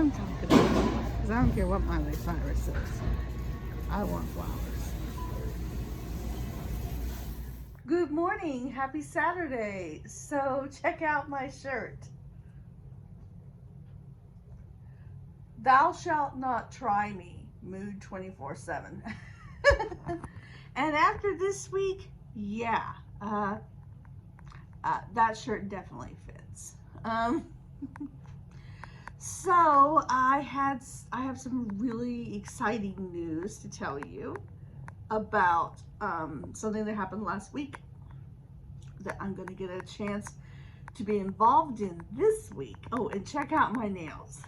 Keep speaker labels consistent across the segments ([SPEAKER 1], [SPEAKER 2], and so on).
[SPEAKER 1] I'm talking about. Because I don't care what Miley Cyrus says. I want flowers. Good morning. Happy Saturday. So check out my shirt. Thou shalt not try me. Mood 24/7. And after this week, yeah, that shirt definitely fits. So I have some really exciting news to tell you about something that happened last week that I'm going to get a chance to be involved in this week. Oh, and check out my nails.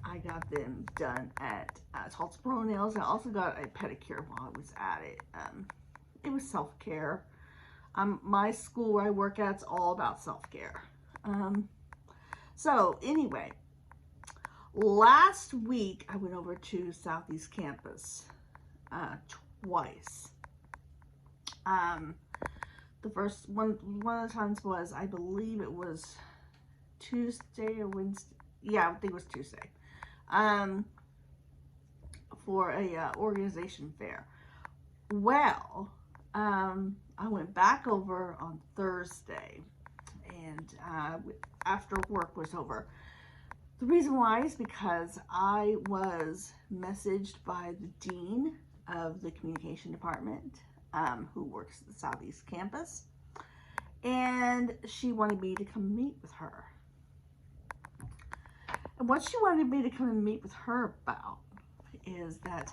[SPEAKER 1] I got them done at Tulsa Pro Nails. I also got a pedicure while I was at it. It was self-care. My school where I work at is all about self-care. So anyway, last week I went over to Southeast Campus twice. The first one of the times was, I believe it was Tuesday or Wednesday. Yeah, I think it was Tuesday. For a organization fair. Well, I went back over on Thursday, and after work was over. The reason why is because I was messaged by the dean of the communication department, who works at the Southeast Campus, and she wanted me to come meet with her. And what she wanted me to come and meet with her about is that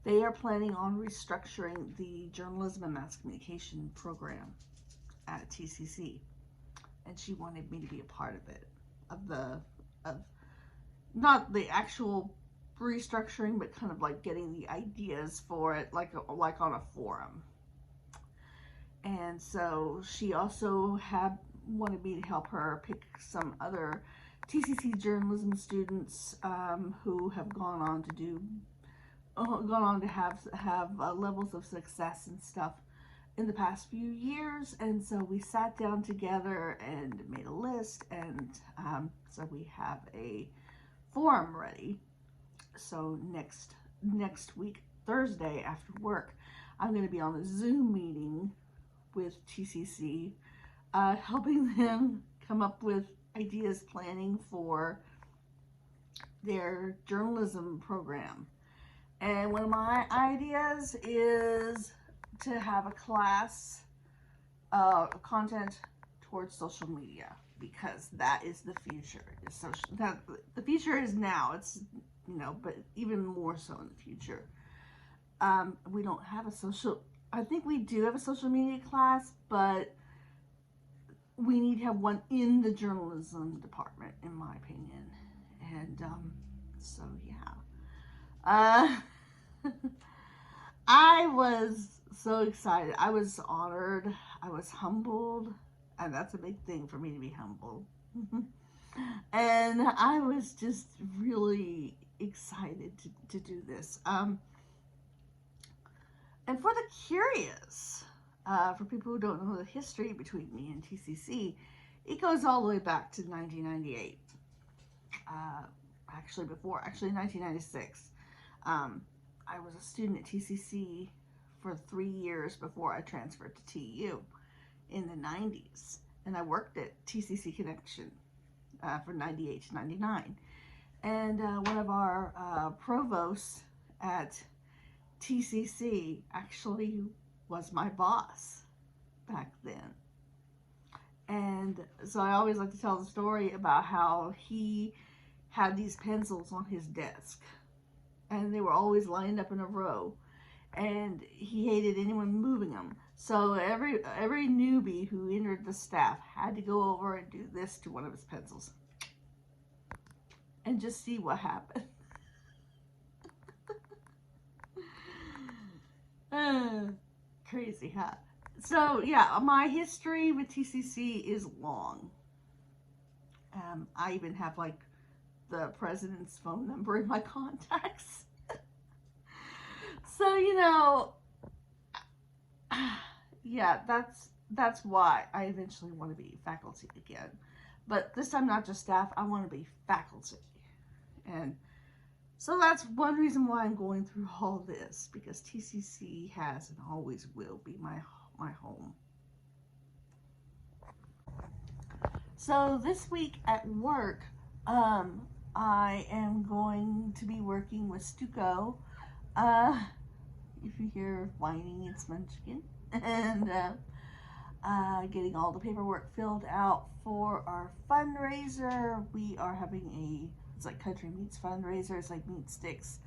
[SPEAKER 1] they are planning on restructuring the journalism and mass communication program at TCC. And she wanted me to be a part of it, of not the actual restructuring, but kind of like getting the ideas for it, like on a forum. And so she also wanted me to help her pick some other TCC journalism students who have gone on to have levels of success and stuff in the past few years. And so we sat down together and made a list, and so we have a forum ready. So next week, Thursday after work, I'm going to be on a Zoom meeting with TCC, helping them come up with ideas, planning for their journalism program. And one of my ideas is to have a class content towards social media, because that is the future. The future is now. It's, but even more so in the future. We don't have I think we do have a social media class, but we need to have one in the journalism department, in my opinion. And so yeah, I was so excited. I was honored. I was humbled, and that's a big thing for me, to be humbled. And I was just really excited to do this. And for the curious, for people who don't know the history between me and TCC, it goes all the way back to 1998. Actually 1996. I was a student at TCC for 3 years before I transferred to TU in the 90s. And I worked at TCC Connection from 98 to 99. And one of our provosts at TCC actually was my boss back then. And so I always like to tell the story about how he had these pencils on his desk, and they were always lined up in a row, and he hated anyone moving them. So every newbie who entered the staff had to go over and do this to one of his pencils and just see what happened. Crazy, huh? So yeah, my history with TCC is long. I even have like the president's phone number in my contacts. So yeah, that's why I eventually want to be faculty again. But this time not just staff, I want to be faculty. And so that's one reason why I'm going through all this, because TCC has and always will be my home. So this week at work, I am going to be working with Stuco. If you hear whining, it's Munchkin. And getting all the paperwork filled out for our fundraiser. We are having it's like country meats fundraiser. It's like meat sticks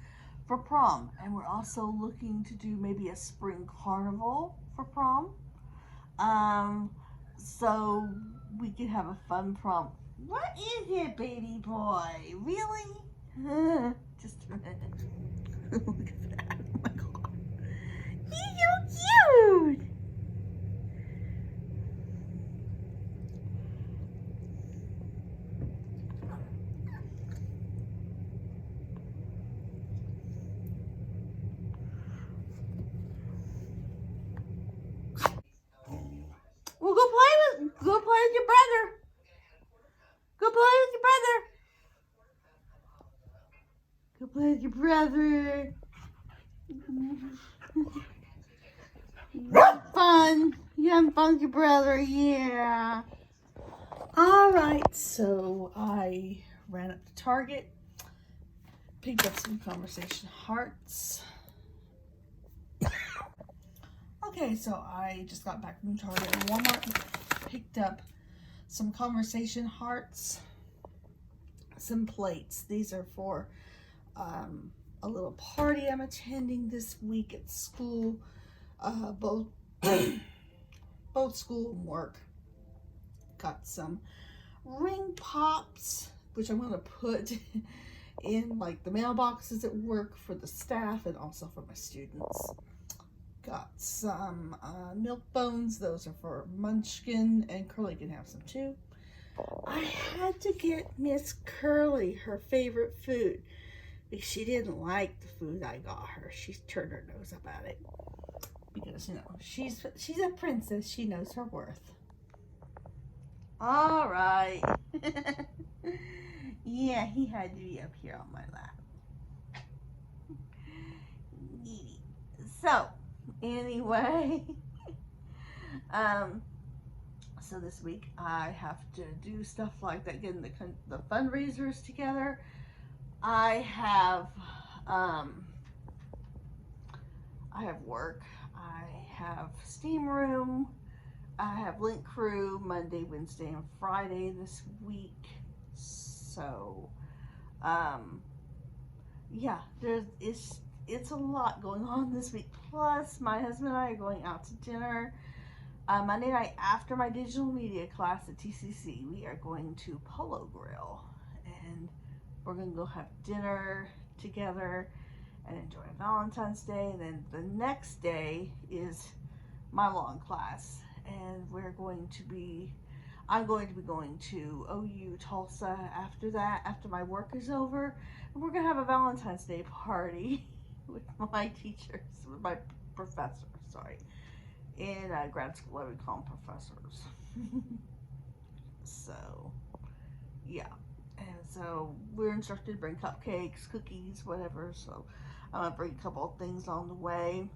[SPEAKER 1] for prom. And we're also looking to do maybe a spring carnival for prom. So we could have a fun prom. What is it, baby boy? Really? Just a minute. Look at that. Oh my god. He's so cute. Well, go play with your brother. Go play with your brother. Go play with your brother. Fun. You having fun with your brother? Yeah. All right. So I ran up to Target, picked up some conversation hearts. Okay, so I just got back from Target and Walmart, picked up some conversation hearts, some plates. These are for a little party I'm attending this week at school, both school and work. Got some ring pops, which I'm going to put in like the mailboxes at work for the staff and also for my students. Got some milk bones. Those are for Munchkin, and Curly can have some too. I had to get Miss Curly her favorite food because she didn't like the food I got her. She turned her nose up at it because, you know, she's a princess. She knows her worth. All right. Yeah, he had to be up here on my lap. So, anyway, so this week I have to do stuff like that, getting the fundraisers together. I have work. I have steam room. I have link crew Monday, Wednesday, and Friday this week. So, yeah, it's a lot going on this week. Plus, my husband and I are going out to dinner Monday night after my digital media class at TCC. We are going to Polo Grill, and we're going to go have dinner together and enjoy Valentine's Day. And then the next day is my long class, and I'm going to be going to OU Tulsa after that, after my work is over. And we're going to have a Valentine's Day party with my teachers, with my professors, sorry. In grad school, I would call them professors. So, yeah. And so we're instructed to bring cupcakes, cookies, whatever. So I'm going to bring a couple of things on the way.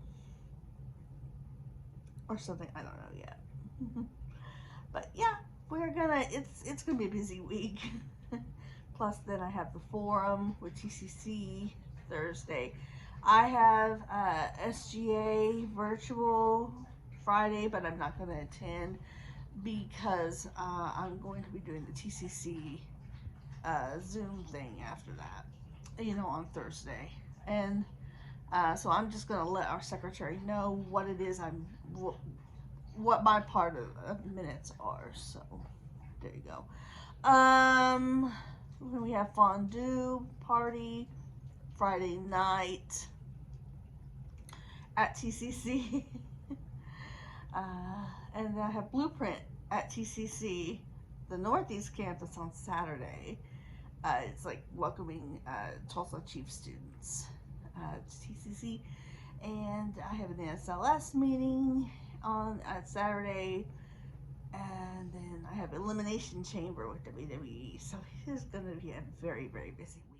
[SPEAKER 1] Or something, I don't know yet. But yeah, it's gonna be a busy week. Plus then I have the forum with TCC Thursday. I have SGA virtual Friday, but I'm not gonna attend because I'm going to be doing the TCC Zoom thing after that, you know, on Thursday. And so I'm just going to let our secretary know what it is what my part of the minutes are. So there you go. We have fondue party Friday night at TCC. And I have blueprint at TCC, the Northeast campus, on Saturday. It's like welcoming Tulsa Chief students to TCC. And I have an NSLS meeting on Saturday, and then I have Elimination Chamber with WWE. So it is going to be a very, very busy week.